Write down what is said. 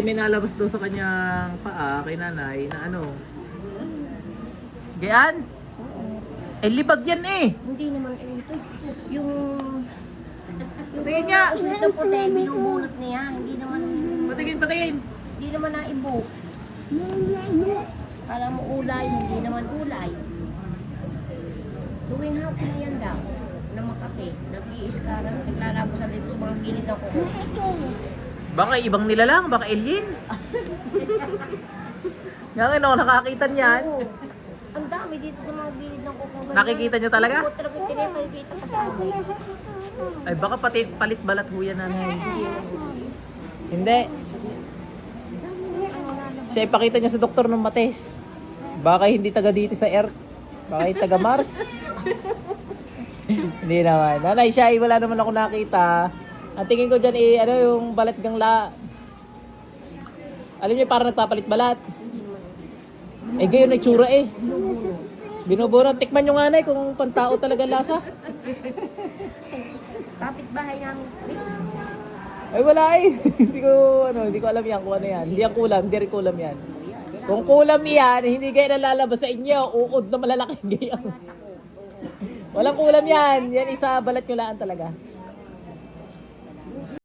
May nalabas daw sa kanyang paa kay nanay na ano. Gayaan? Eh, libag yan eh. Hindi naman ito. Yung... Patingin nga. Ito puti, binubulot niya. Hindi naman... Patingin. Hindi naman naibo. Kala mo ulay, hindi naman ulay. Tuwing hapon na yan daw. Na Makati. Nag-iiskaran. Naglalabas na dito sa mga gilid ng kuko. Baka ibang nila lang, baka alien. Ngayon ako nakakita niyan. Oo. Ang dami dito sa mga gilid ng kuko. Nakikita niyo talaga? Oo, talaga tinekita pa sa amin. Ay baka pati palit balat ho yan nanay. Hindi. Siya ipakita niya sa doktor ng Mates. Baka hindi taga dito sa Earth. Baka taga Mars. Hindi naman. Nanay siya, wala naman ako nakita. Ang tingin ko dyan ano yung balat gangla. Alam niyo parang nagpapalit balat. Eh gayon na itsura eh. Binubura. Tikman nyo nga na kung pantao talaga lasa. Kapit-bahay namin. Ay wala eh. hindi ko alam yan kung ano yan. Hindi yan kulam, hindi rin kulam yan. Kung kulam yan, hindi kayo nalalabas sa inyo. Uod na malalaking gayon. Walang kulam yan. Yan isa balat nyo laan talaga.